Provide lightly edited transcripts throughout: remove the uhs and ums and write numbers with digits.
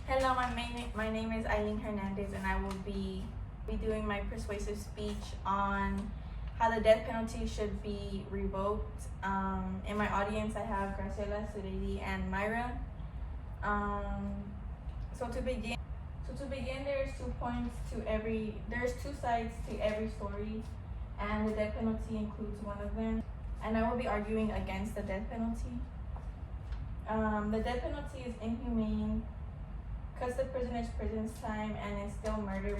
Hello, my name is Eileen Hernandez, and I will be doing my persuasive speech on how the death penalty should be revoked. In my audience, I have Graciela, Suredi, and Myra. So to begin, there's two sides to every story, and the death penalty includes one of them. And I will be arguing against the death penalty. The death penalty is inhumane, cuts the prisoner's prison time, and is still murder,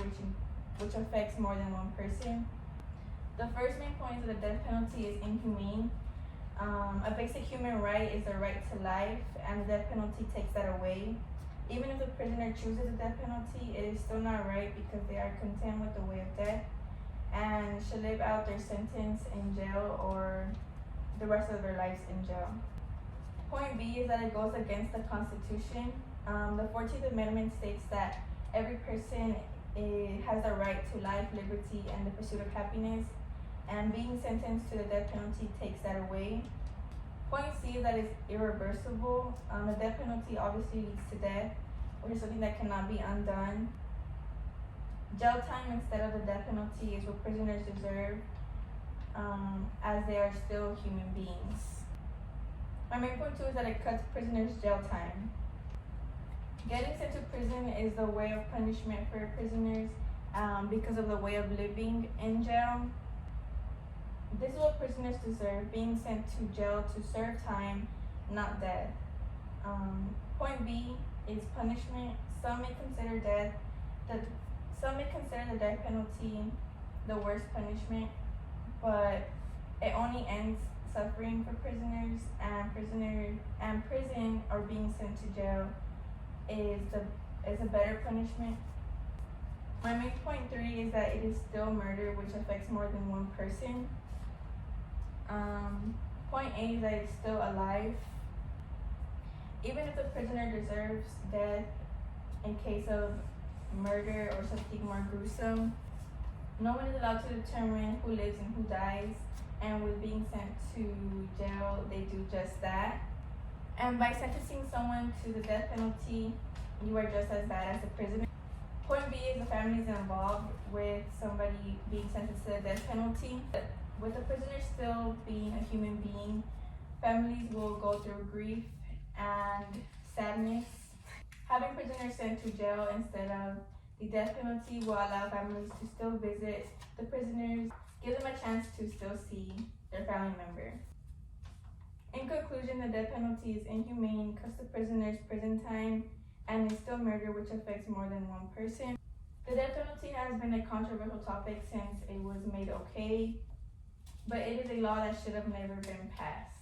which affects more than one person. The first main point is that the death penalty is inhumane. A basic human right is the right to life, and the death penalty takes that away. Even if the prisoner chooses the death penalty, it is still not right because they are content with the way of death and should live out their sentence in jail or the rest of their lives in jail. Point B is that it goes against the Constitution. The 14th Amendment states that every person has the right to life, liberty, and the pursuit of happiness, and being sentenced to the death penalty takes that away. Point C is that it's irreversible. The death penalty obviously leads to death, which is something that cannot be undone. Jail time instead of the death penalty is what prisoners deserve, as they are still human beings. My main point 2 is that it cuts prisoners' jail time. Getting sent to prison is the way of punishment for prisoners because of the way of living in jail. This is what prisoners deserve, being sent to jail to serve time, not death. Point B is punishment. Some may consider the death penalty the worst punishment, but it only ends suffering for prisoners, and prison or being sent to jail is a better punishment. My main point 3 is that it is still murder, which affects more than one person. Point A is that it's still alive. Even if the prisoner deserves death in case of murder or something more gruesome, no one is allowed to determine who lives and who dies, and with being sent to jail, they do just that. And by sentencing someone to the death penalty, you are just as bad as the prisoner. Point B is the families involved with somebody being sentenced to the death penalty. With the prisoner still being a human being, families will go through grief and sadness. Having prisoners sent to jail instead of the death penalty will allow families to still visit the prisoners, give them a chance to still see their family member. In conclusion, the death penalty is inhumane, cuts the prisoner's prison time, and is still murder, which affects more than one person. The death penalty has been a controversial topic since it was made okay, but it is a law that should have never been passed.